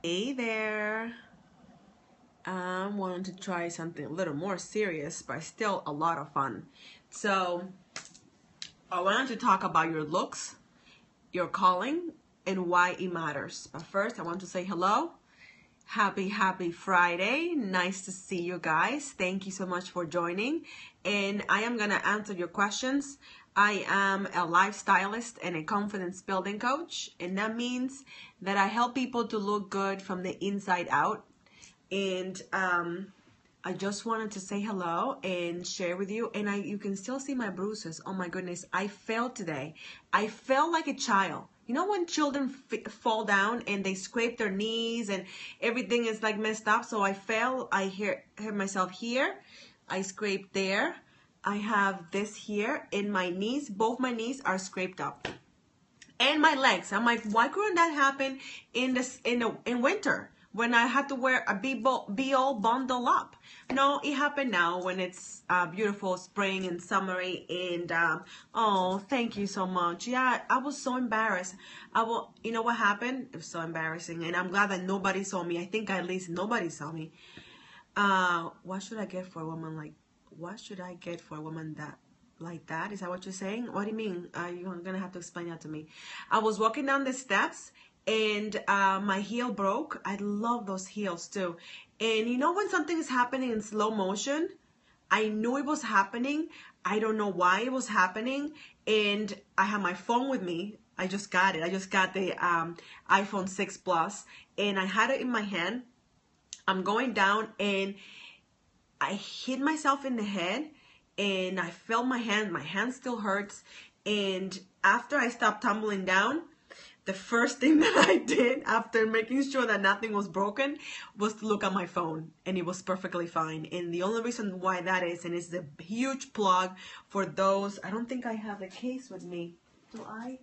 Hey there. I'm wanting to try something a little more serious, but still a lot of fun. So, I wanted to talk about your looks, your calling, and why it matters. But first, I want to say hello. Happy Friday. Nice to see you guys. Thank you so much for joining. And I am going to answer your questions. I am a lifestylist and a confidence building coach. And that means that I help people to look good from the inside out. And I just wanted to say hello and share with you. And you can still see my bruises. Oh my goodness, I fell today. I felt like a child. You know when children fall down and they scrape their knees and everything is like messed up? So I fell. I hurt myself here. I scraped there. I have this here in my knees. Both my knees are scraped up. And my legs. I'm like, why couldn't that happen in winter when I had to wear be all bundled up? No, it happened now when it's beautiful spring and summery. And oh, thank you so much. Yeah, I was so embarrassed. You know what happened? It was so embarrassing, and I'm glad that nobody saw me. I think at least nobody saw me. What should I get for a woman like? What should I get for a woman that? Like that? Is that what you're saying? What do you mean? You're gonna have to explain that to me. I was walking down the steps and my heel broke. I love those heels too. And you know when something is happening in slow motion? I knew it was happening. I don't know why it was happening. And I have my phone with me. I just got it. I just got the iPhone 6 Plus and I had it in my hand. I'm going down and I hit myself in the head. And I felt my hand still hurts. And after I stopped tumbling down, the first thing that I did after making sure that nothing was broken was to look at my phone, and it was perfectly fine. And the only reason why that is, and it's a huge plug for those, I don't think I have the case with me. Do I?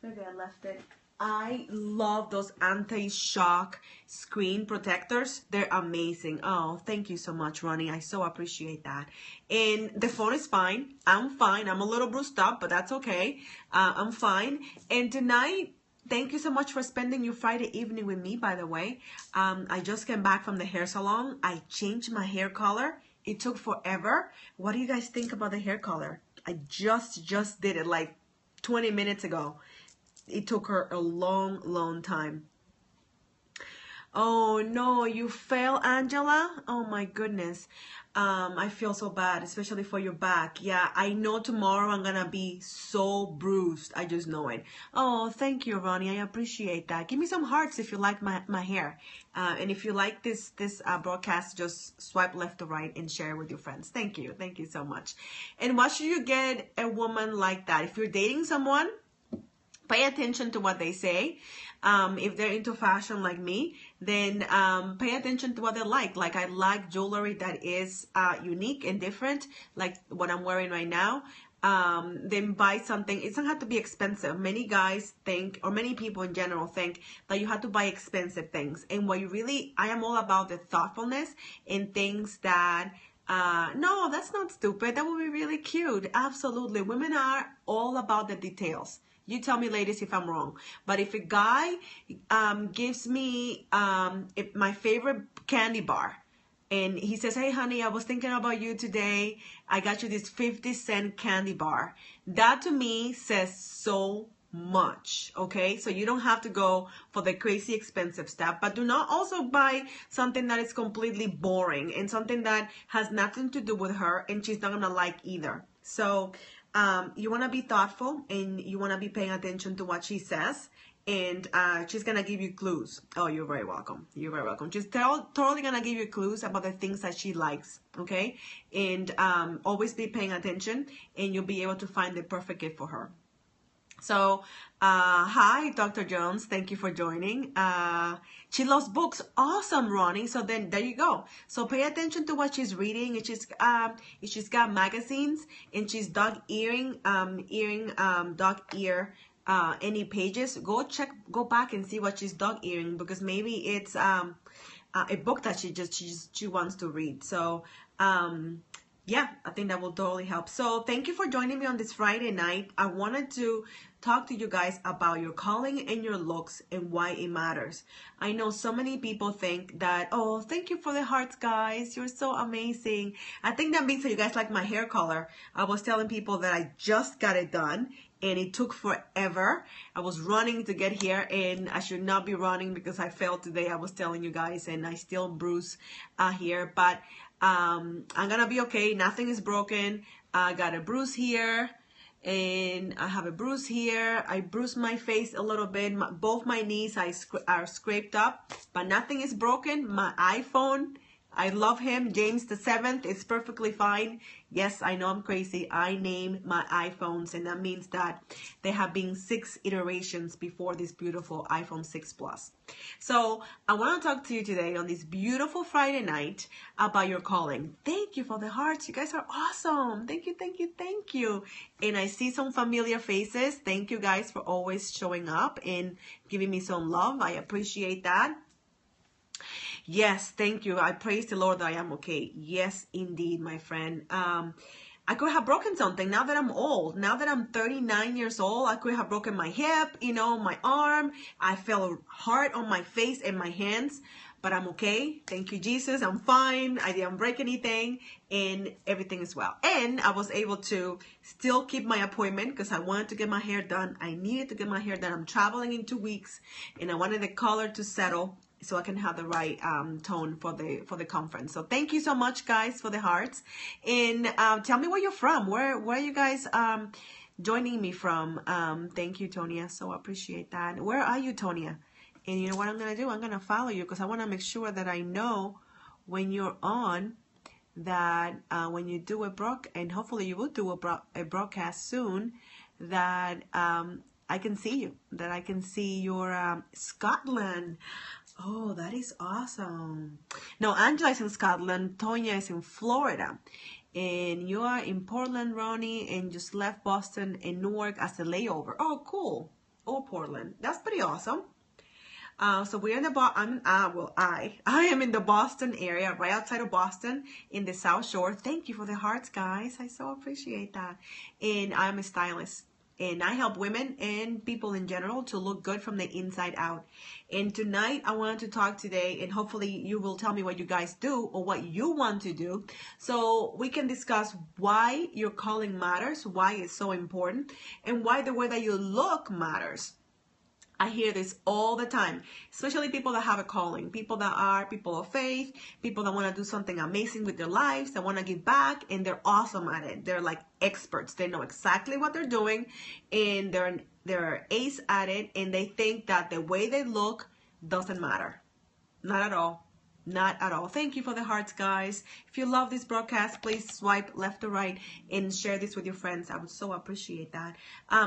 Maybe I left it. I love those anti-shock screen protectors. They're amazing. Oh, thank you so much, Ronnie. I so appreciate that. And the phone is fine. I'm fine. I'm a little bruised up, but that's okay. I'm fine. And tonight, thank you so much for spending your Friday evening with me, by the way. I just came back from the hair salon. I changed my hair color. It took forever. What do you guys think about the hair color? I just did it like 20 minutes ago. It took her a long time. Oh no, you fell, Angela? Oh my goodness. I feel so bad, especially for your back. Yeah, I know tomorrow I'm gonna be so bruised. I just know it. Oh, thank you, Ronnie. I appreciate that. Give me some hearts if you like my hair. And if you like this broadcast, just swipe left to right and share with your friends. Thank you. Thank you so much. And what should you get a woman like that? If you're dating someone, pay attention to what they say. If they're into fashion like me, then pay attention to what they like. Like I like jewelry that is unique and different, like what I'm wearing right now. Then buy something. It doesn't have to be expensive. Many guys think, or many people in general think, that you have to buy expensive things. And what I am all about the thoughtfulness in things that no, that's not stupid. That would be really cute. Absolutely. Women are all about the details. You tell me, ladies, if I'm wrong. But if a guy gives me my favorite candy bar, and he says, hey, honey, I was thinking about you today. I got you this 50-cent candy bar. That to me says so much, okay? So you don't have to go for the crazy expensive stuff, but do not also buy something that is completely boring and something that has nothing to do with her and she's not gonna like either. So you want to be thoughtful and you want to be paying attention to what she says, and she's gonna give you clues. Oh, you're very welcome. You're very welcome. She's totally gonna give you clues about the things that she likes, okay? And always be paying attention, and you'll be able to find the perfect gift for her. So, hi, Dr. Jones. Thank you for joining. She loves books. Awesome, Ronnie. So then there you go. So pay attention to what she's reading. If she's got magazines and she's dog earing any pages, go back and see what she's dog earing, because maybe it's a book that she wants to read. So Yeah, I think that will totally help. So thank you for joining me on this Friday night. I wanted to talk to you guys about your calling and your looks and why it matters. I know so many people think that, oh, thank you for the hearts, guys. You're so amazing. I think that means that you guys like my hair color. I was telling people that I just got it done and it took forever. I was running to get here and I should not be running because I failed today. I was telling you guys, and I still bruise here, but I'm gonna be okay. Nothing is broken. I got a bruise here and I have a bruise here. I bruised my face a little bit. Both my knees are scraped up, but nothing is broken. My iPhone, I love him. James the 7th is perfectly fine. Yes, I know I'm crazy. I name my iPhones, and that means that there have been 6 iterations before this beautiful iPhone 6 Plus. So I want to talk to you today on this beautiful Friday night about your calling. Thank you for the hearts. You guys are awesome. Thank you, thank you, thank you. And I see some familiar faces. Thank you guys for always showing up and giving me some love. I appreciate that. Yes, thank you. I praise the Lord that I am okay. Yes, indeed, my friend. I could have broken something now that I'm old. Now that I'm 39 years old, I could have broken my hip, my arm. I felt hard on my face and my hands, but I'm okay. Thank you, Jesus. I'm fine. I didn't break anything and everything is well. And I was able to still keep my appointment because I wanted to get my hair done. I needed to get my hair done. I'm traveling in 2 weeks and I wanted the color to settle so I can have the right tone for the conference. So thank you so much, guys, for the hearts. And tell me where you're from. Where are you guys joining me from? Thank you, Tonia. So appreciate that. Where are you, Tonia? And you know what I'm going to do? I'm going to follow you because I want to make sure that I know when you're on, that when you do and hopefully you will do a broadcast soon, that I can see you, that I can see your Scotland. Oh, that is awesome. No, Angela is in Scotland. Tonya is in Florida. And you are in Portland, Ronnie, and just left Boston and Newark as a layover. Oh, cool. Oh, Portland. That's pretty awesome. So we're in the I am in the Boston area, right outside of Boston, in the South Shore. Thank you for the hearts, guys. I so appreciate that. And I'm a stylist. And I help women and people in general to look good from the inside out. And tonight, I wanted to talk today, and hopefully you will tell me what you guys do or what you want to do, so we can discuss why your calling matters, why it's so important, and why the way that you look matters. I hear this all the time, especially people that have a calling, people that are people of faith, people that want to do something amazing with their lives, that want to give back, and they're awesome at it. They're like experts. They know exactly what they're doing, and they're ace at it, and they think that the way they look doesn't matter. Not at all. Not at all. Thank you for the hearts, guys. If you love this broadcast, please swipe left or right and share this with your friends. I would so appreciate that.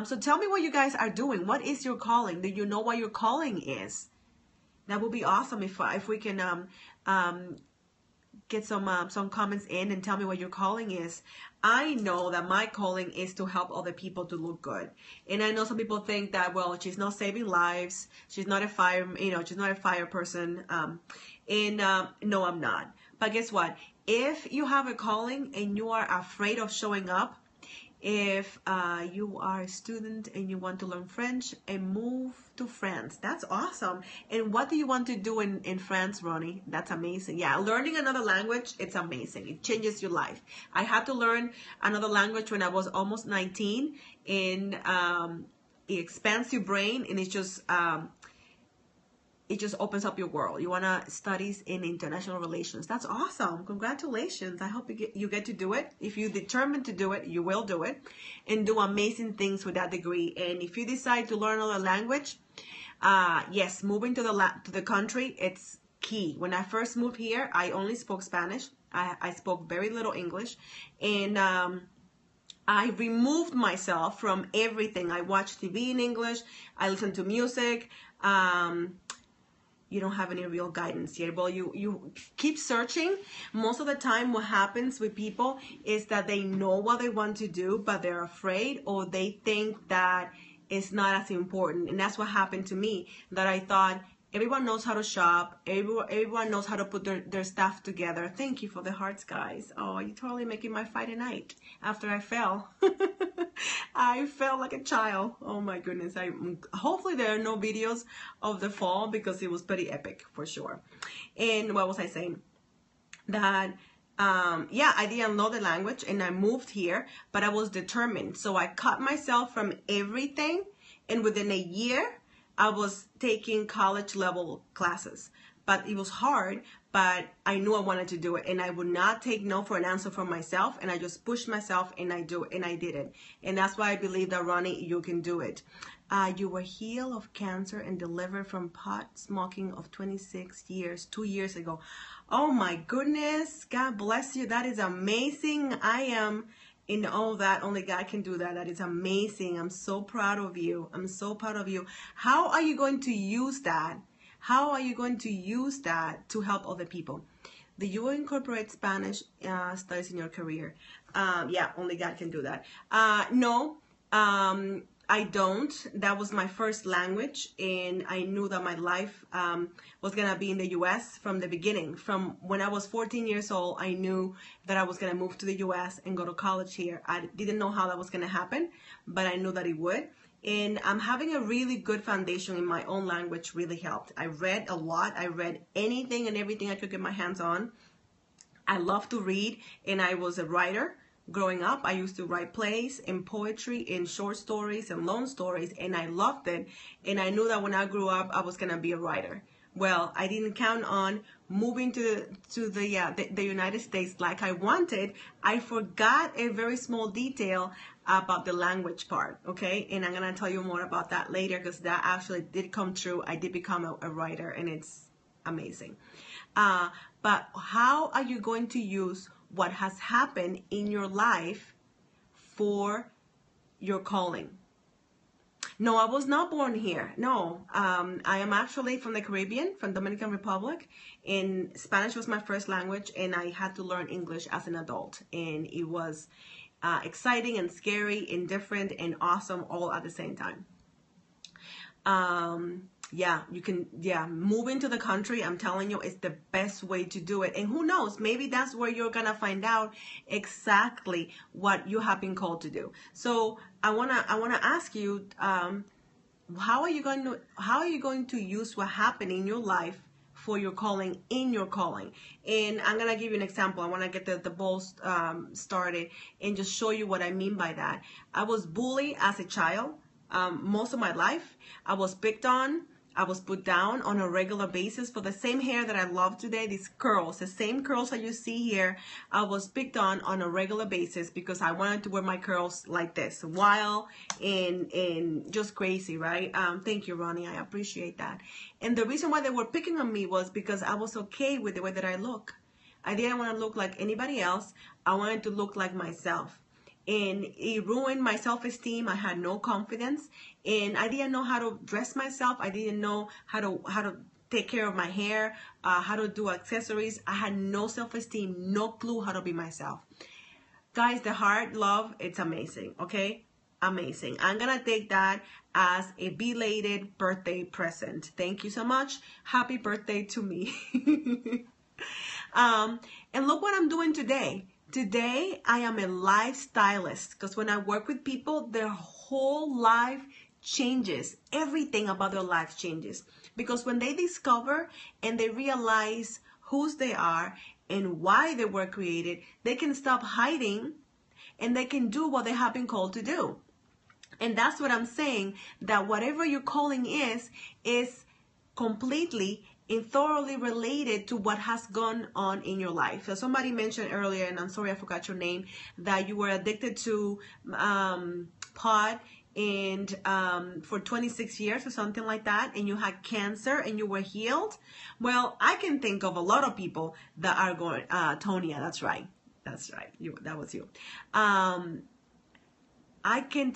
So tell me what you guys are doing. What is your calling? Do you know what your calling is? That would be awesome if we can get some comments in and tell me what your calling is. I know that my calling is to help other people to look good. And I know some people think that, well, she's not saving lives. She's not a she's not a fire person. No, I'm not. But guess what? If you have a calling and you are afraid of showing up, if you are a student and you want to learn French and move to France, that's awesome. And what do you want to do in France, Ronnie? That's amazing. Yeah, learning another language, it's amazing. It changes your life. I had to learn another language when I was almost 19, and it expands your brain, and it just opens up your world. You want to studies in international relations. That's awesome. Congratulations. I hope you get to do it. If you're determined to do it, you will do it and do amazing things with that degree. And if you decide to learn another language, yes, moving to the country, it's key. When I first moved here, I only spoke Spanish. I spoke very little English. And I removed myself from everything. I watch TV in English. I listen to music. You don't have any real guidance yet. Well, you keep searching. Most of the time what happens with people is that they know what they want to do, but they're afraid, or they think that it's not as important. And that's what happened to me, that I thought Everyone knows how to shop. Everyone knows how to put their stuff together. Thank you for the hearts, guys. Oh, you're totally making my Friday night after I fell. I fell like a child. Oh my goodness. Hopefully there are no videos of the fall because it was pretty epic for sure. And what was I saying? That yeah, I didn't know the language and I moved here, but I was determined. So I cut myself from everything, and within a year I was taking college level classes. But it was hard, but I knew I wanted to do it, and I would not take no for an answer from myself, and I just pushed myself and I did it. And that's why I believe that, Ronnie, you can do it. You were healed of cancer and delivered from pot smoking of 26 years, 2 years ago. Oh my goodness, God bless you. That is amazing. I am in all that. Only God can do that. That is amazing. I'm so proud of you. I'm so proud of you. How are you going to use that? How are you going to use that to help other people? Do you incorporate Spanish studies in your career? Yeah, only God can do that. No, I don't. That was my first language, and I knew that my life was going to be in the U.S. from the beginning. From when I was 14 years old, I knew that I was going to move to the U.S. and go to college here. I didn't know how that was going to happen, but I knew that it would. And having a really good foundation in my own language really helped. I read a lot. I read anything and everything I could get my hands on. I love to read, and I was a writer. Growing up, I used to write plays and poetry and short stories and long stories, and I loved it. And I knew that when I grew up, I was going to be a writer. Well, I didn't count on moving to the United States like I wanted. I forgot a very small detail about the language part, okay? And I'm going to tell you more about that later, because that actually did come true. I did become a writer, and it's amazing. But how are you going to use what has happened in your life for your calling? No, I was not born here. No, I am actually from the Caribbean, from Dominican Republic, and Spanish was my first language, and I had to learn English as an adult, and it was exciting and scary and different and awesome all at the same time. Yeah, you can, move into the country. I'm telling you, it's the best way to do it. And who knows, maybe that's where you're going to find out exactly what you have been called to do. So I want to ask you, how are you going to use what happened in your life for your calling, in your calling? And I'm going to give you an example. I want to get the ball started and just show you what I mean by that. I was bullied as a child. Most of my life, I was picked on. I was put down on a regular basis for the same hair that I love today, these curls, the same curls that you see here. I was picked on a regular basis because I wanted to wear my curls like this, wild and just crazy, right? Thank you, Ronnie. I appreciate that. And the reason why they were picking on me was because I was okay with the way that I look. I didn't want to look like anybody else. I wanted to look like myself. And it ruined my self-esteem. I had no confidence, and I didn't know how to dress myself. I didn't know how to take care of my hair, how to do accessories. I had no self-esteem, no clue how to be myself. Guys, the heart love, it's amazing, okay? Amazing. I'm gonna take that as a belated birthday present. Thank you so much. Happy birthday to me. And look what I'm doing today. Today, I am a lifestylist, because when I work with people, their whole life changes. Everything about their life changes. Because when they discover and they realize whose they are and why they were created, they can stop hiding and they can do what they have been called to do. And that's what I'm saying, that whatever your calling is completely and thoroughly related to what has gone on in your life. So somebody mentioned earlier, and I'm sorry I forgot your name, that you were addicted to pot and for 26 years or something like that, and you had cancer and you were healed. Well, I can think of a lot of people that are going, Tonya, that's right. That was you. I can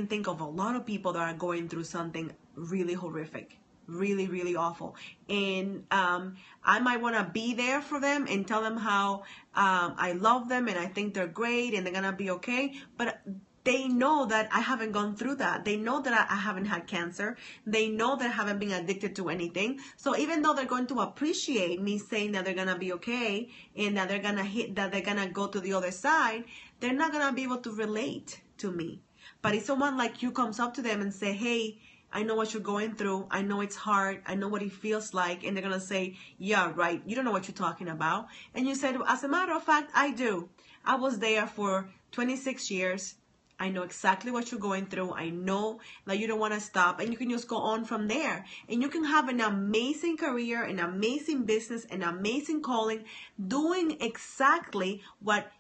think of a lot of people that are going through something really horrific. Really, really awful. And I might want to be there for them and tell them how I love them and I think they're great and they're going to be okay. But they know that I haven't gone through that. They know that I haven't had cancer. They know that I haven't been addicted to anything. So even though they're going to appreciate me saying that they're going to be okay and that they're going to go to the other side, they're not going to be able to relate to me. But if someone like you comes up to them and say, hey, I know what you're going through. I know it's hard. I know what it feels like. And they're going to say, yeah, right. You don't know what you're talking about. And you said, as a matter of fact, I do. I was there for 26 years. I know exactly what you're going through. I know that you don't want to stop. And you can just go on from there. And you can have an amazing career, an amazing business, an amazing calling, doing exactly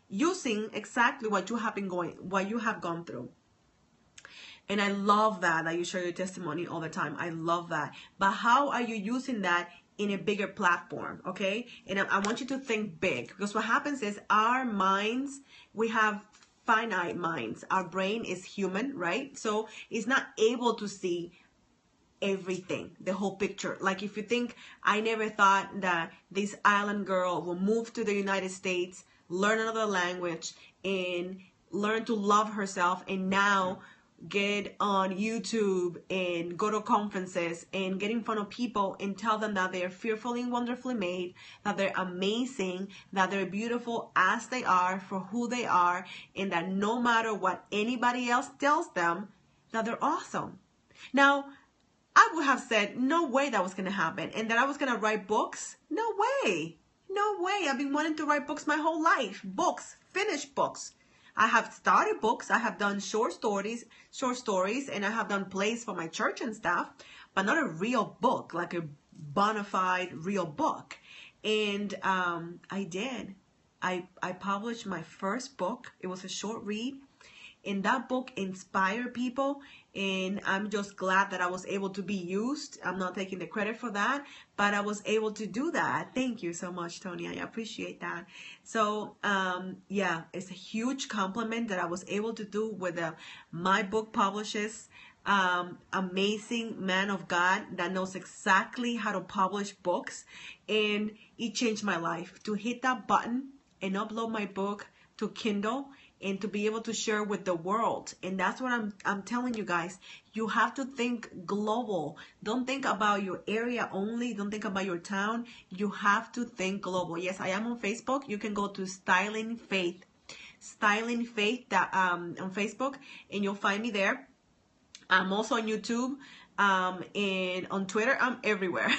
using exactly what you have gone through. And I love that you share your testimony all the time. I love that. But how are you using that in a bigger platform, okay? And I want you to think big, because what happens is our minds, we have finite minds. Our brain is human, right? So it's not able to see everything, the whole picture. Like if you think, I never thought that this island girl will move to the United States, learn another language, and learn to love herself, and now get on YouTube and go to conferences and get in front of people and tell them that they're fearfully and wonderfully made, that they're amazing, that they're beautiful as they are for who they are, and that no matter what anybody else tells them, that they're awesome. Now, I would have said, no way that was going to happen, and that I was going to write books. No way. No way. I've been wanting to write books my whole life. Books, finished books. I have started books. I have done short stories, and I have done plays for my church and stuff, but not a real book, like a bona fide real book. And I did. I published my first book. It was a short read. And that book inspired people, and I'm just glad that I was able to be used. I'm not taking the credit for that, but I was able to do that. Thank you so much, Tony. I appreciate that. So, yeah, it's a huge compliment that I was able to do with my book publishers. Amazing man of God that knows exactly how to publish books, and it changed my life to hit that button and upload my book to Kindle and to be able to share with the world. And that's what I'm telling you guys. You have to think global. Don't think about your area only. Don't think about your town. You have to think global. Yes, I am on Facebook. You can go to Styling Faith on Facebook, and you'll find me there. I'm also on YouTube, and on Twitter. I'm everywhere.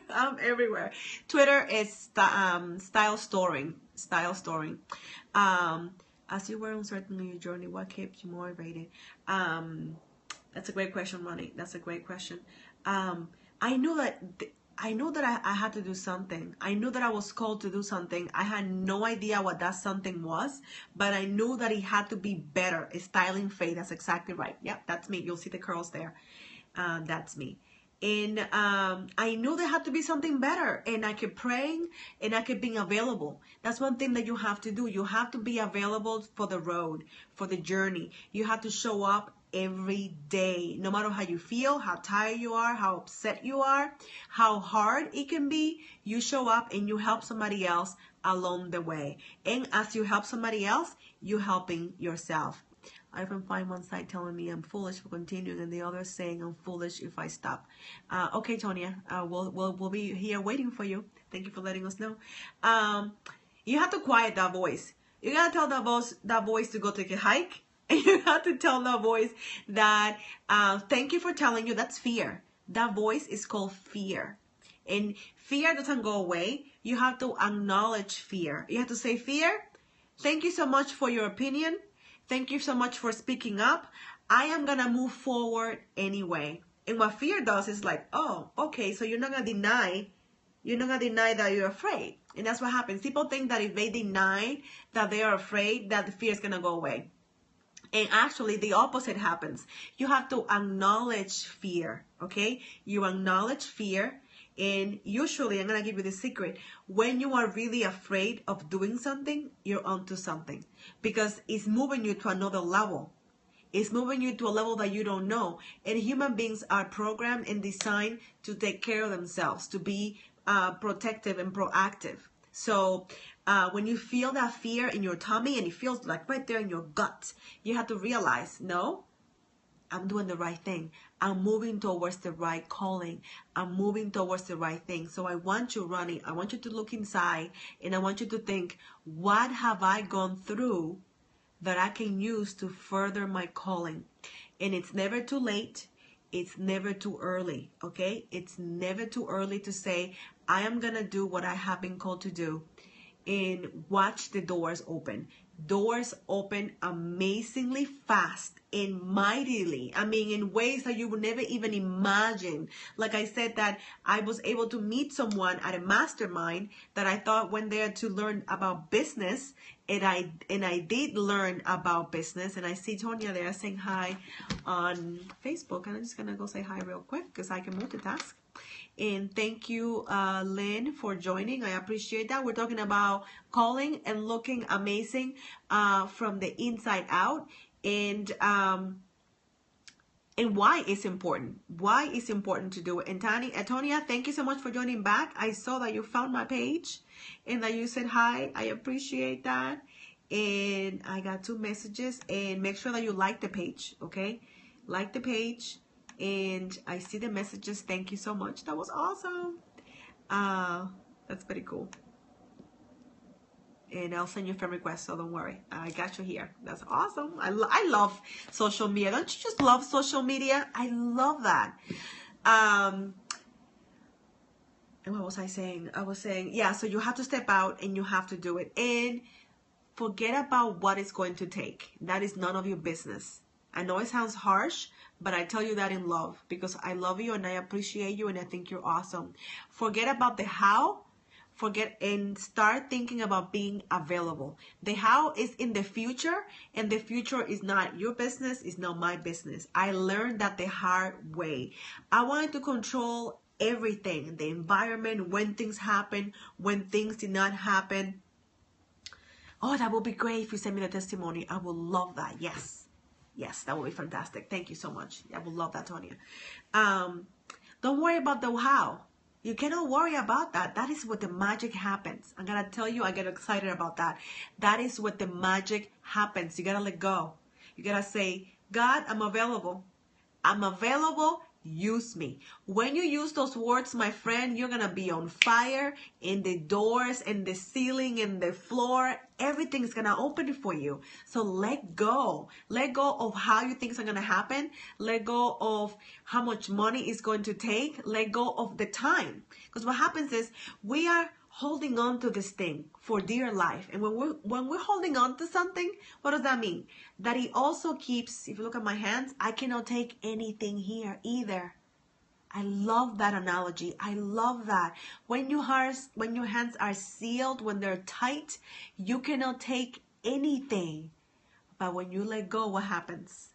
I'm everywhere. Twitter is Style Storing. As you were uncertain in your journey, what kept you motivated? That's a great question, Ronnie. That's a great question. I know that I had to do something. I knew that I was called to do something. I had no idea what that something was, but I knew that it had to be better. Styling Faith. That's exactly right. Yep, that's me. You'll see the curls there. That's me. And I knew there had to be something better, and I kept praying, and I kept being available. That's one thing that you have to do. You have to be available for the road, for the journey. You have to show up every day, no matter how you feel, how tired you are, how upset you are, how hard it can be. You show up and you help somebody else along the way. And as you help somebody else, you're helping yourself. I often find one side telling me I'm foolish for continuing, and the other saying I'm foolish if I stop. Okay, Tonya, we'll be here waiting for you. Thank you for letting us know. You have to quiet that voice. You gotta tell that voice to go take a hike, and you have to tell that voice that thank you for telling you. That's fear. That voice is called fear, and fear doesn't go away. You have to acknowledge fear. You have to say, fear, thank you so much for your opinion. Thank you so much for speaking up. I am going to move forward anyway. And what fear does is like, oh, okay, so you're not going to deny that you're afraid. And that's what happens. People think that if they deny that they are afraid, that the fear is going to go away. And actually, the opposite happens. You have to acknowledge fear, okay? You acknowledge fear. And usually, I'm going to give you the secret. When you are really afraid of doing something, you're onto something. Because it's moving you to another level. It's moving you to a level that you don't know. And human beings are programmed and designed to take care of themselves, to be protective and proactive. So when you feel that fear in your tummy and it feels like right there in your gut, you have to realize, no, I'm doing the right thing. I'm moving towards the right calling. I'm moving towards the right thing. So I want you, Ronnie, I want you to look inside and I want you to think, what have I gone through that I can use to further my calling? And it's never too late. It's never too early, okay? It's never too early to say, I am going to do what I have been called to do, and watch the doors open. Doors open amazingly fast and mightily. I mean, in ways that you would never even imagine. Like I said, that I was able to meet someone at a mastermind that I thought went there to learn about business. And I did learn about business. And I see Tonya there saying hi on Facebook. And I'm just going to go say hi real quick because I can multitask. And thank you, Lynn, for joining. I appreciate that. We're talking about calling and looking amazing from the inside out, and why it's important. Why it's important to do it. And Tonya, thank you so much for joining back. I saw that you found my page and that you said hi. I appreciate that. And I got 2 messages. And make sure that you like the page, okay? Like the page. And I see the messages. Thank you so much. That was awesome. That's pretty cool. And I'll send you a friend request, so don't worry. I got you here. That's awesome. I love social media. Don't you just love social media? I love that. And what was I saying? I was saying, yeah, so you have to step out and you have to do it. And forget about what it's going to take. That is none of your business. I know it sounds harsh, but I tell you that in love, because I love you and I appreciate you and I think you're awesome. Forget about the how. Forget and start thinking about being available. The how is in the future, and the future is not your business, it's not my business. I learned that the hard way. I wanted to control everything, the environment, when things happen, when things did not happen. Oh, that would be great if you send me the testimony. I would love that. Yes. Yes, that would be fantastic. Thank you so much. I would love that, Tonya. Don't worry about the how. You cannot worry about that. That is where the magic happens. I'm going to tell you, I get excited about that. That is what the magic happens. You got to let go. You got to say, God, I'm available. I'm available. Use me. When you use those words, my friend, you're going to be on fire. In the doors and the ceiling and the floor, everything's going to open for you. So let go. Let go of how you think are going to happen. Let go of how much money is going to take. Let go of the time. Because what happens is we are holding on to this thing for dear life. And when we're holding on to something, what does that mean? That it also keeps, if you look at my hands, I cannot take anything here either. I love that analogy. I love that. When your hands are sealed, when they're tight, you cannot take anything. But when you let go, what happens?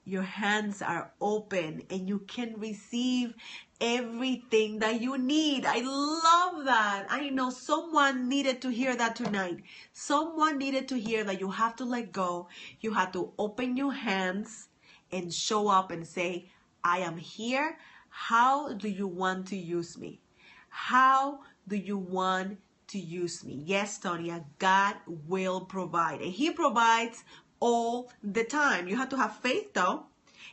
Your hands are open and you can receive everything that you need. I love that. I know someone needed to hear that tonight. Someone needed to hear that you have to let go. You have to open your hands and show up and say, I am here. How do you want to use me? How do you want to use me? Yes, Tonya, God will provide. And He provides all the time. You have to have faith, though.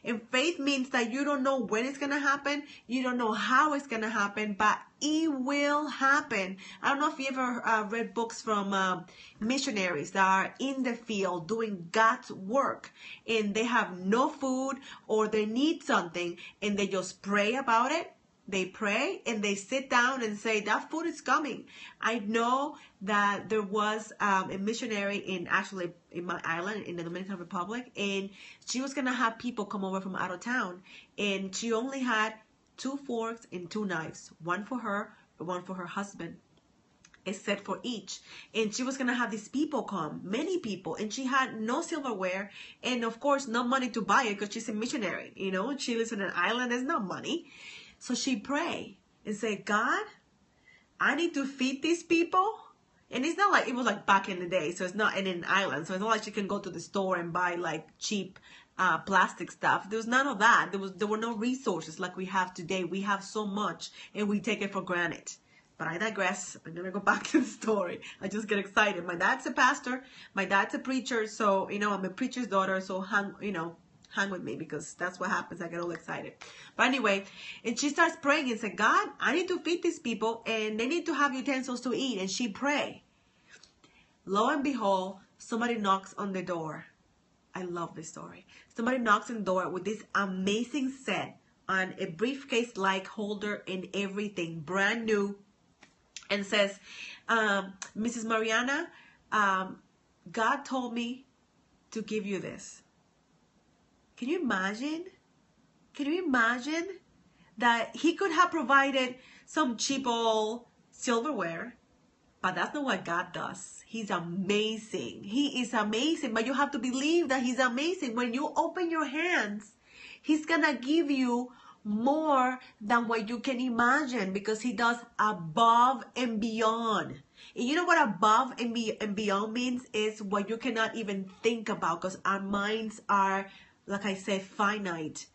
And faith means that you don't know when it's going to happen. You don't know how it's going to happen, but it will happen. I don't know if you ever read books from missionaries that are in the field doing God's work, and they have no food or they need something, and they just pray about it. They pray and they sit down and say, that food is coming. I know that there was a missionary in my island in the Dominican Republic, and she was going to have people come over from out of town, and she only had 2 forks and 2 knives, one for her and one for her husband. A set for each. And she was going to have these people come, many people, and she had no silverware and of course no money to buy it because she's a missionary, you know, and she lives on an island. There's no money. So she prayed and said, God, I need to feed these people. And it's not like, it was like back in the day, so it's not in an island, so it's not like she can go to the store and buy like cheap plastic stuff. There was none of that. There were no resources like we have today. We have so much and we take it for granted. But I digress. I'm going to go back to the story. I just get excited. My dad's a pastor. My dad's a preacher. So, you know, I'm a preacher's daughter. So, hang with me because that's what happens. I get all excited. But anyway, and she starts praying and said, God, I need to feed these people and they need to have utensils to eat. And she prayed. Lo and behold, somebody knocks on the door. I love this story. Somebody knocks on the door with this amazing set on a briefcase-like holder and everything, brand new, and says, Mrs. Mariana, God told me to give you this. Can you imagine? Can you imagine that he could have provided some cheap old silverware, but that's not what God does. He's amazing. He is amazing, but you have to believe that he's amazing. When you open your hands, he's going to give you more than what you can imagine because he does above and beyond. And you know what above and beyond means? Is what you cannot even think about because our minds are, like I said, finite.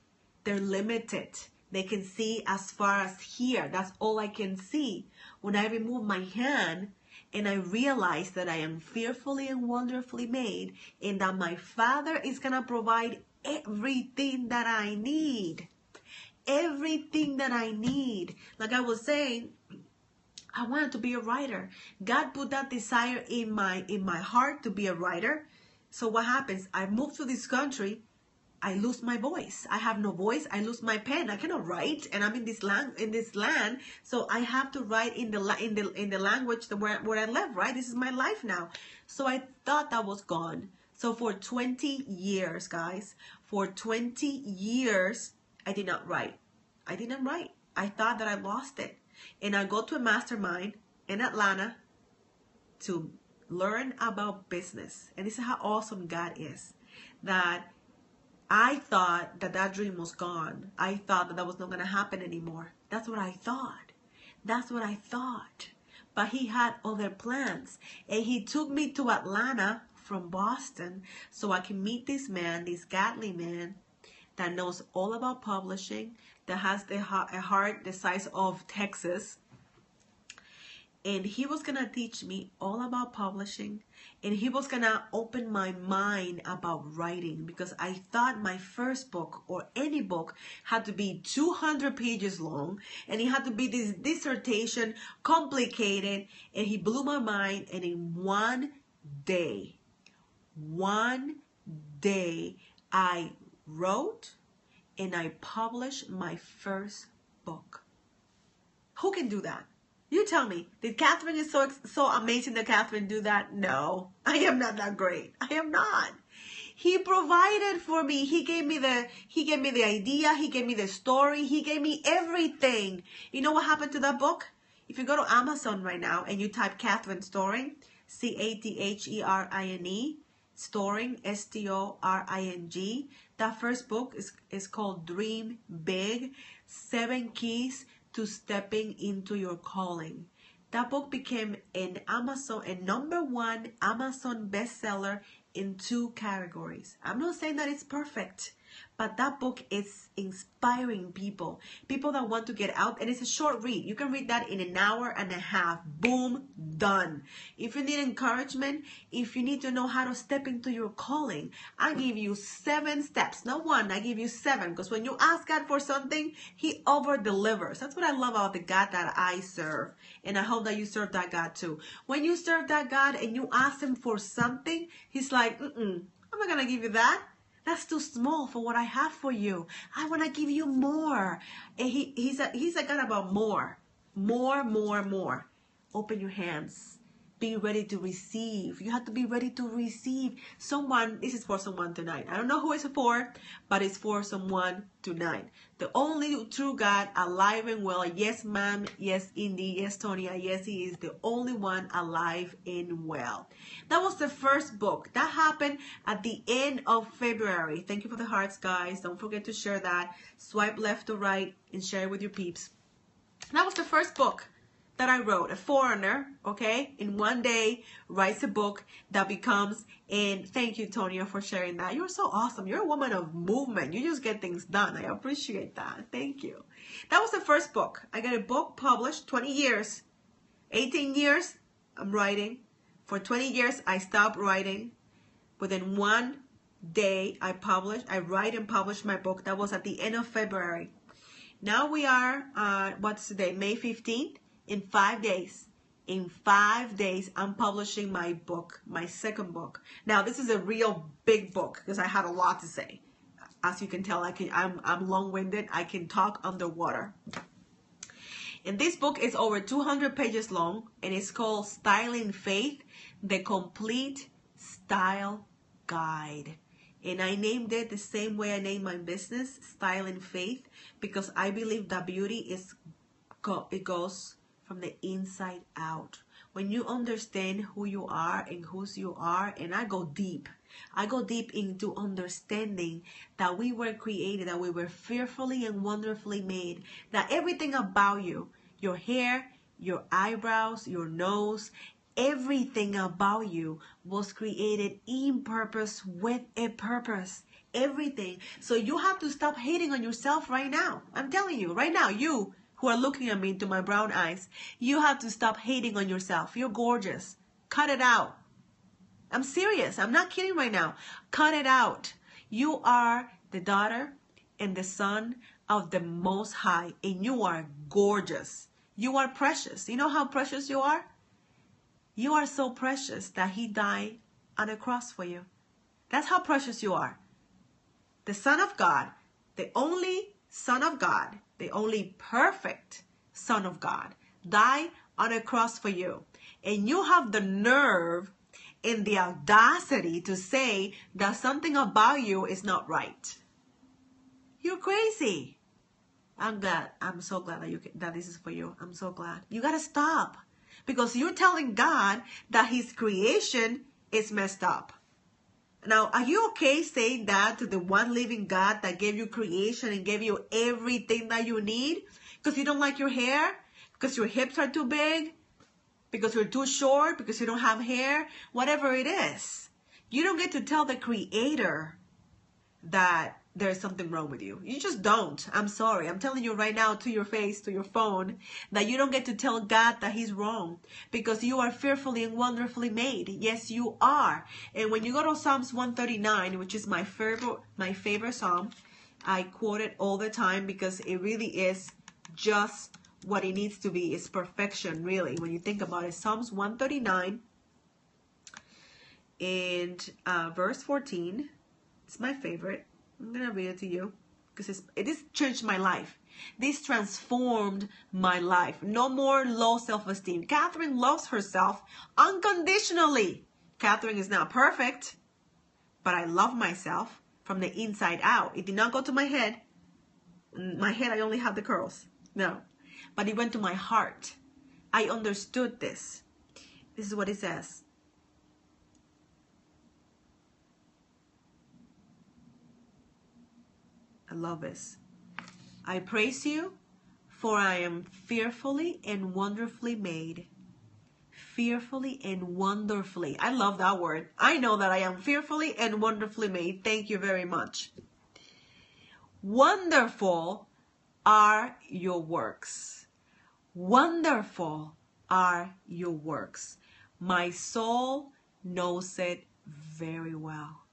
They're limited. They can see as far as here. That's all I can see. When I remove my hand and I realize that I am fearfully and wonderfully made and that my Father is going to provide everything that I need. Everything that I need. Like I was saying, I wanted to be a writer. God put that desire in my heart to be a writer. So what happens? I moved to this country. I lose my voice. I have no voice. I lose my pen. I cannot write, and I'm in this land. So I have to write in the language where I live. Right? This is my life now. So I thought that was gone. So for 20 years, guys, for 20 years, I did not write. I didn't write. I thought that I lost it. And I go to a mastermind in Atlanta to learn about business. And this is how awesome God is. That I thought that dream was gone. I thought that was not going to happen anymore. That's what I thought. That's what I thought. But he had other plans. And he took me to Atlanta from Boston so I can meet this man, this godly man, that knows all about publishing, that has a heart the size of Texas. And he was going to teach me all about publishing. And he was going to open my mind about writing. Because I thought my first book or any book had to be 200 pages long. And it had to be this dissertation, complicated. And he blew my mind. And in one day, I wrote and I published my first book. Who can do that? You tell me. Did Catherine is so amazing that Catherine do that? No, I am not that great. I am not. He provided for me. He gave me the idea. He gave me the story. He gave me everything. You know what happened to that book? If you go to Amazon right now and you type Catherine Storing, Catherine, Storing, Storing, that first book is called Dream Big, 7 Keys to Stepping into Your Calling. That book became a #1 Amazon bestseller in 2 categories. I'm not saying that it's perfect, but that book is inspiring people that want to get out, and it's a short read. You can read that in an hour and a half. Boom, done. If you need encouragement, if you need to know how to step into your calling, I give you 7 steps. Not 1, I give you 7, because when you ask God for something, he over delivers. That's what I love about the God that I serve, and I hope that you serve that God too. When you serve that God and you ask him for something, he's like, I'm not gonna give you that. That's too small for what I have for you. I want to give you more. And he's a God about more. More. Open your hands. Be ready to receive. You have to be ready to receive. This is for someone tonight. I don't know who it's for, but it's for someone tonight. The only true God, alive and well. Yes, ma'am. Yes, Indy. Yes, Tonya. Yes, he is the only one alive and well. That was the first book. That happened at the end of February. Thank you for the hearts, guys. Don't forget to share that. Swipe left to right and share it with your peeps. That was the first book that I wrote. A foreigner, okay, in one day writes a book that becomes, and thank you, Tonya, for sharing that. You're so awesome. You're a woman of movement. You just get things done. I appreciate that. Thank you. That was the first book. I got a book published, 20 years. 18 years, I'm writing. For 20 years, I stopped writing. Within one day, I write and publish my book. That was at the end of February. Now we are, what's today? May 15th. In 5 days. In 5 days, I'm publishing my book, my second book. Now, this is a real big book because I had a lot to say. As you can tell, I'm long-winded. I can talk underwater. And this book is over 200 pages long, and it's called Styling Faith, The Complete Style Guide. And I named it the same way I named my business, Styling Faith, because I believe that beauty it goes from the inside out. When you understand who you are and whose you are, and I go deep into understanding that we were created, that we were fearfully and wonderfully made, that everything about you, your hair, your eyebrows, your nose, everything about you was created in purpose, with a purpose. Everything. So you have to stop hating on yourself right now. I'm telling you, right now, you who are looking at me into my brown eyes, you have to stop hating on yourself. You're gorgeous. Cut it out. I'm serious. I'm not kidding right now. Cut it out. You are the daughter and the son of the Most High, and you are gorgeous. You are precious. You know how precious you are? You are so precious that He died on a cross for you. That's how precious you are. The Son of God, the only Son of God, the only perfect Son of God, died on a cross for you. And you have the nerve and the audacity to say that something about you is not right. You're crazy. I'm glad. I'm so glad that this is for you. I'm so glad. You got to stop. Because you're telling God that His creation is messed up. Now, are you okay saying that to the one living God that gave you creation and gave you everything that you need? Because you don't like your hair? Because your hips are too big? Because you're too short? Because you don't have hair? Whatever it is. You don't get to tell the Creator that there's something wrong with you. You just don't. I'm sorry. I'm telling you right now to your face, to your phone, that you don't get to tell God that He's wrong, because you are fearfully and wonderfully made. Yes, you are. And when you go to Psalms 139, which is my favorite Psalm, I quote it all the time because it really is just what it needs to be. It's perfection, really, when you think about it. Psalms 139 and verse 14. It's my favorite. I'm going to read it to you because it has changed my life. This transformed my life. No more low self-esteem. Catherine loves herself unconditionally. Catherine is not perfect, but I love myself from the inside out. It did not go to my head. My head, I only have the curls. No. But it went to my heart. I understood this. This is what it says. I love this. I praise you, for I am fearfully and wonderfully made. Fearfully and wonderfully. I love that word. I know that I am fearfully and wonderfully made. Thank you very much. Wonderful are your works. Wonderful are your works. My soul knows it very well.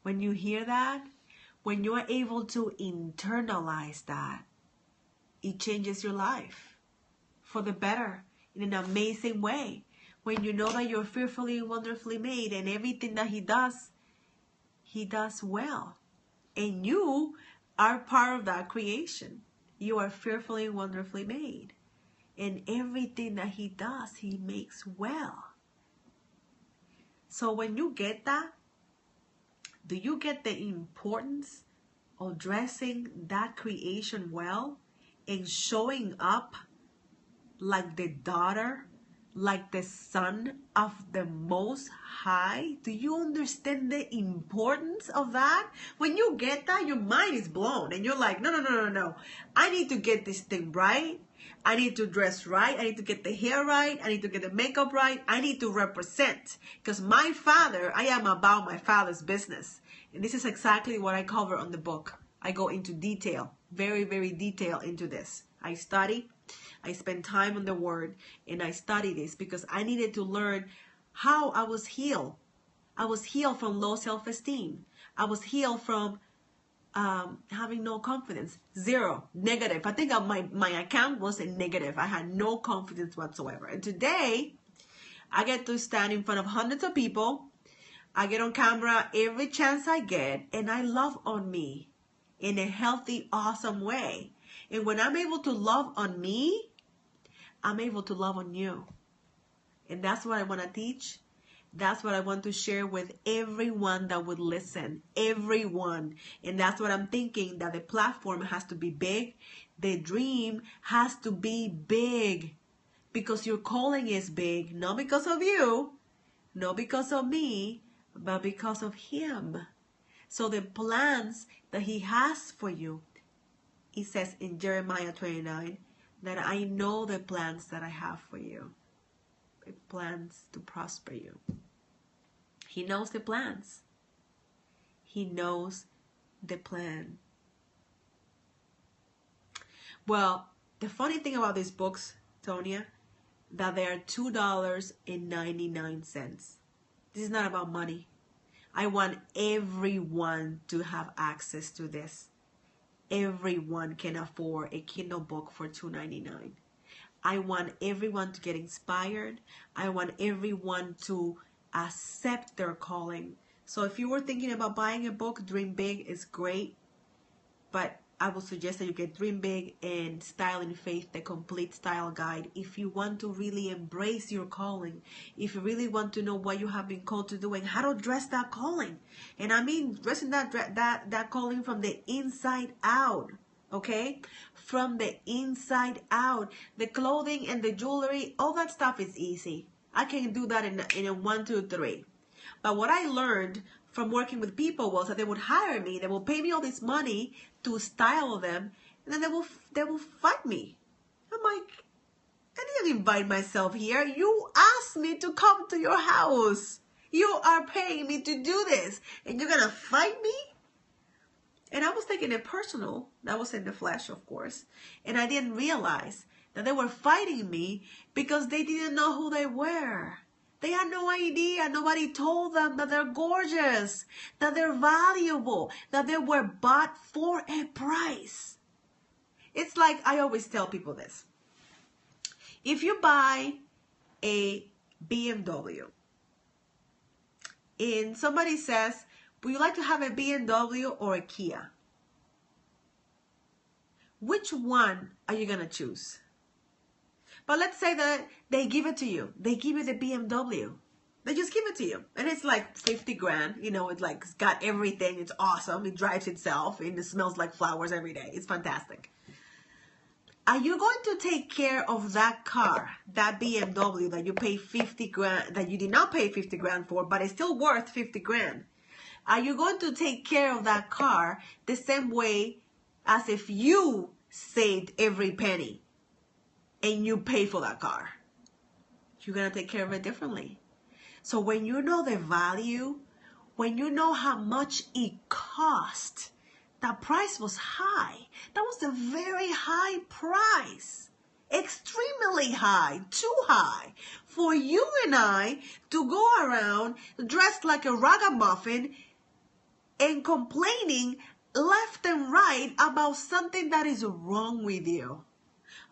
When you hear that, when you are able to internalize that, it changes your life for the better in an amazing way. When you know that you're fearfully and wonderfully made, and everything that He does well. And you are part of that creation. You are fearfully and wonderfully made. And everything that He does, He makes well. So when you get that, do you get the importance of dressing that creation well and showing up like the daughter, like the son of the Most High? Do you understand the importance of that? When you get that, your mind is blown and you're like, no. I need to get this thing right. I need to dress right. I need to get the hair right. I need to get the makeup right. I need to represent. Because my Father, I am about my Father's business. And this is exactly what I cover on the book. I go into detail, very, very detailed into this. I study I spent time on the Word, and I studied this because I needed to learn how I was healed. I was healed from low self-esteem. I was healed from having no confidence. Zero. Negative. I think my account was a negative. I had no confidence whatsoever. And today, I get to stand in front of hundreds of people. I get on camera every chance I get, and I love on me in a healthy, awesome way. And when I'm able to love on me, I'm able to love on you. And that's what I want to teach. That's what I want to share with everyone that would listen. Everyone. And that's what I'm thinking, that the platform has to be big. The dream has to be big. Because your calling is big. Not because of you. Not because of me. But because of Him. So the plans that He has for you. He says in Jeremiah 29 that I know the plans that I have for you. Plans to prosper you. He knows the plans. He knows the plan. Well, the funny thing about these books, Tonya, that they are $2.99. This is not about money. I want everyone to have access to this. Everyone can afford a Kindle book for $2.99. I want everyone to get inspired. I want everyone to accept their calling. So if you were thinking about buying a book, Dream Big is great. But I would suggest that you get Dream Big and Style and Faith, the complete style guide. If you want to really embrace your calling, if you really want to know what you have been called to do and how to dress that calling. And I mean dressing that calling from the inside out. Okay, from the inside out. The clothing and the jewelry, all that stuff is easy. I can do that in a 1, 2, 3. But what I learned from working with people was that they would hire me, they will pay me all this money to style them, and then they will fight me. I'm like, I didn't invite myself here. You asked me to come to your house. You are paying me to do this, and you're gonna fight me? And I was taking it personal. That was in the flesh, of course. And I didn't realize that they were fighting me because they didn't know who they were. They had no idea. Nobody told them that they're gorgeous, that they're valuable, that they were bought for a price. It's like I always tell people this. If you buy a BMW and somebody says, would you like to have a BMW or a Kia? Which one are you going to choose? But let's say that they give it to you. They give you the BMW. They just give it to you. And it's like 50 grand. You know, it's got everything. It's awesome. It drives itself. And it smells like flowers every day. It's fantastic. Are you going to take care of that car, that BMW that you pay 50 grand, that you did not pay 50 grand for, but it's still worth 50 grand? Are you going to take care of that car the same way as if you saved every penny and you pay for that car? You're going to take care of it differently. So when you know the value, when you know how much it cost, that price was high. That was a very high price. Extremely high, too high, for you and I to go around dressed like a ragamuffin and complaining left and right about something that is wrong with you.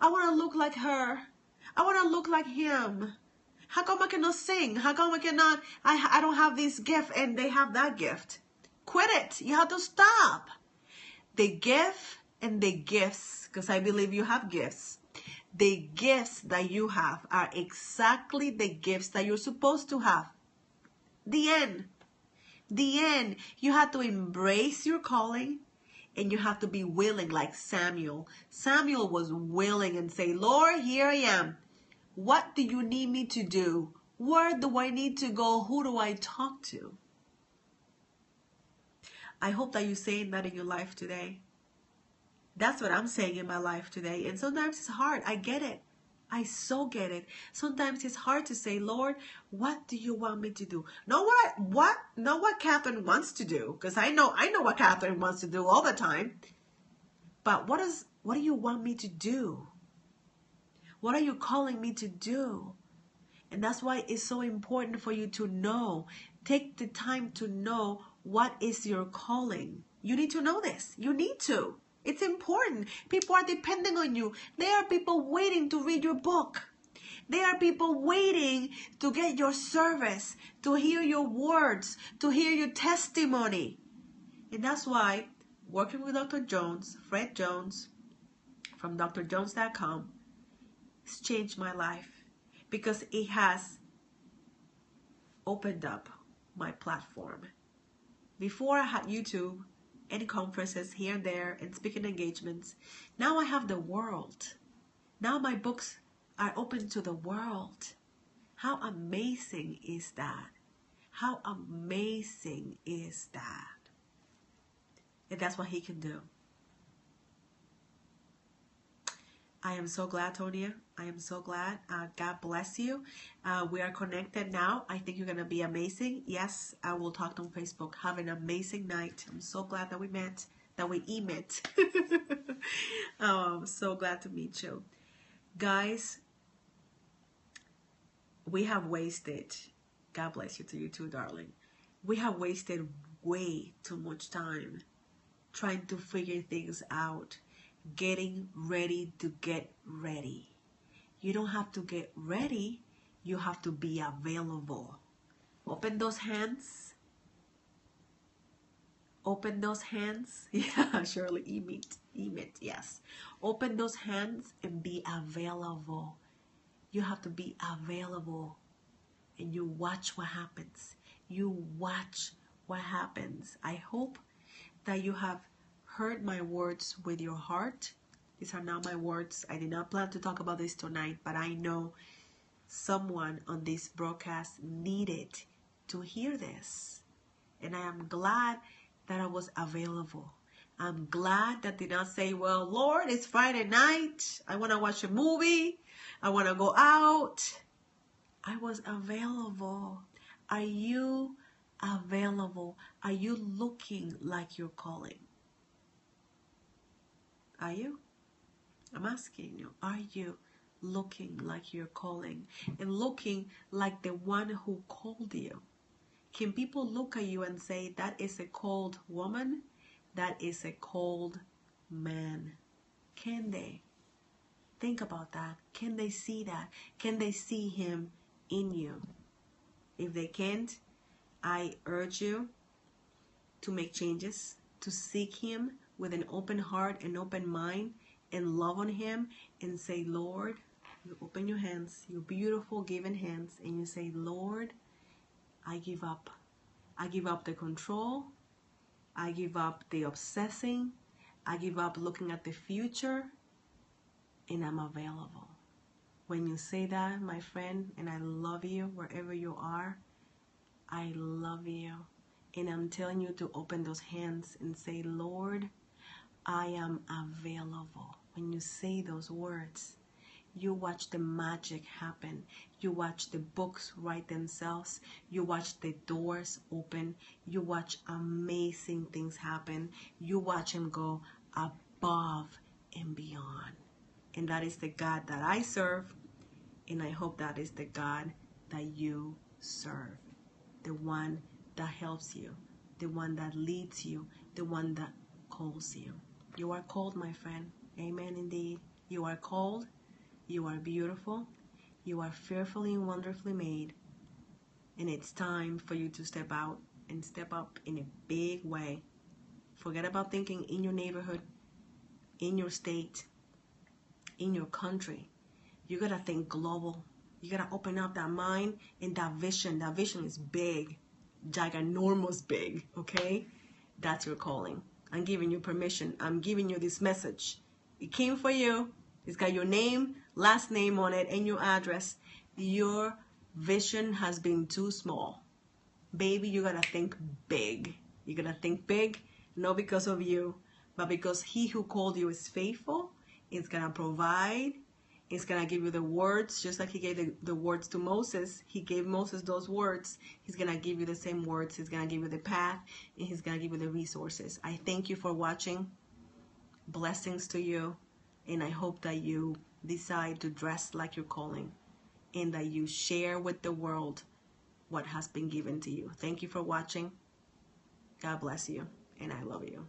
I want to look like her. I want to look like him. How come I cannot sing? How come I cannot? I don't have this gift and they have that gift. Quit it. You have to stop. The gift and the gifts, because I believe you have gifts. The gifts that you have are exactly the gifts that you're supposed to have. The end. The end. You have to embrace your calling and you have to be willing, like Samuel. Samuel was willing and say, Lord, here I am. What do you need me to do? Where do I need to go? Who do I talk to? I hope that you're saying that in your life today. That's what I'm saying in my life today. And sometimes it's hard. I get it. I so get it. Sometimes it's hard to say, Lord, what do you want me to do? Not what Catherine wants to do, because I know what Catherine wants to do all the time. But what do you want me to do? What are you calling me to do? And that's why it's so important for you to know. Take the time to know what is your calling. You need to know this. You need to. It's important. People are depending on you. There are people waiting to read your book. There are people waiting to get your service, to hear your words, to hear your testimony. And that's why working with Dr. Jones, Fred Jones, from drjones.com, has changed my life because it has opened up my platform. Before I had YouTube and conferences here and there and speaking engagements. Now I have the world. Now my books are open to the world. How amazing is that? How amazing is that? And that's what he can do. I am so glad, Tonia. I am so glad. God bless you. We are connected now. I think you're going to be amazing. Yes, I will talk on Facebook. Have an amazing night. I'm so glad that we met, that we met. Oh, I'm so glad to meet you. Guys, we have wasted, God bless you to you too, darling. We have wasted way too much time trying to figure things out, getting ready to get ready. You don't have to get ready, you have to be available. Open those hands. Open those hands. Yeah, Shirley, emit, yes. Open those hands and be available. You have to be available. And you watch what happens. You watch what happens. I hope that you have heard my words with your heart. These are not my words. I did not plan to talk about this tonight, but I know someone on this broadcast needed to hear this. And I am glad that I was available. I'm glad that did not say, well, Lord, it's Friday night. I want to watch a movie. I want to go out. I was available. Are you available? Are you looking like you're calling? Are you? I'm asking you, are you looking like you're calling and looking like the one who called you? Can people look at you and say, that is a called woman? That is a called man? Can they? Think about that. Can they see that? Can they see him in you? If they can't, I urge you to make changes, to seek him with an open heart and open mind and love on him and say, Lord, you open your hands, your beautiful given hands, and you say, Lord, I give up. I give up the control. I give up the obsessing. I give up looking at the future, and I'm available. When you say that, my friend, and I love you wherever you are, I love you. And I'm telling you to open those hands and say, Lord, I am available. When you say those words, you watch the magic happen. You watch the books write themselves. You watch the doors open. You watch amazing things happen. You watch him go above and beyond. And that is the God that I serve. And I hope that is the God that you serve. The one that helps you. The one that leads you. The one that calls you. You are called, my friend. Amen indeed. You are called. You are beautiful. You are fearfully and wonderfully made. And it's time for you to step out and step up in a big way. Forget about thinking in your neighborhood, in your state, in your country. You gotta think global. You gotta open up that mind and that vision. That vision is big, giganormous big, okay? That's your calling. I'm giving you permission. I'm giving you this message. It came for you. It's got your name, last name on it, and your address. Your vision has been too small. Baby, you gotta think big. You gotta think big, not because of you, but because he who called you is faithful. It's gonna provide. It's gonna give you the words, just like he gave the words to Moses. He gave Moses those words. He's gonna give you the same words. He's gonna give you the path, and he's gonna give you the resources. I thank you for watching. Blessings to you, and I hope that you decide to dress like your calling, and that you share with the world what has been given to you. Thank you for watching. God bless you, and I love you.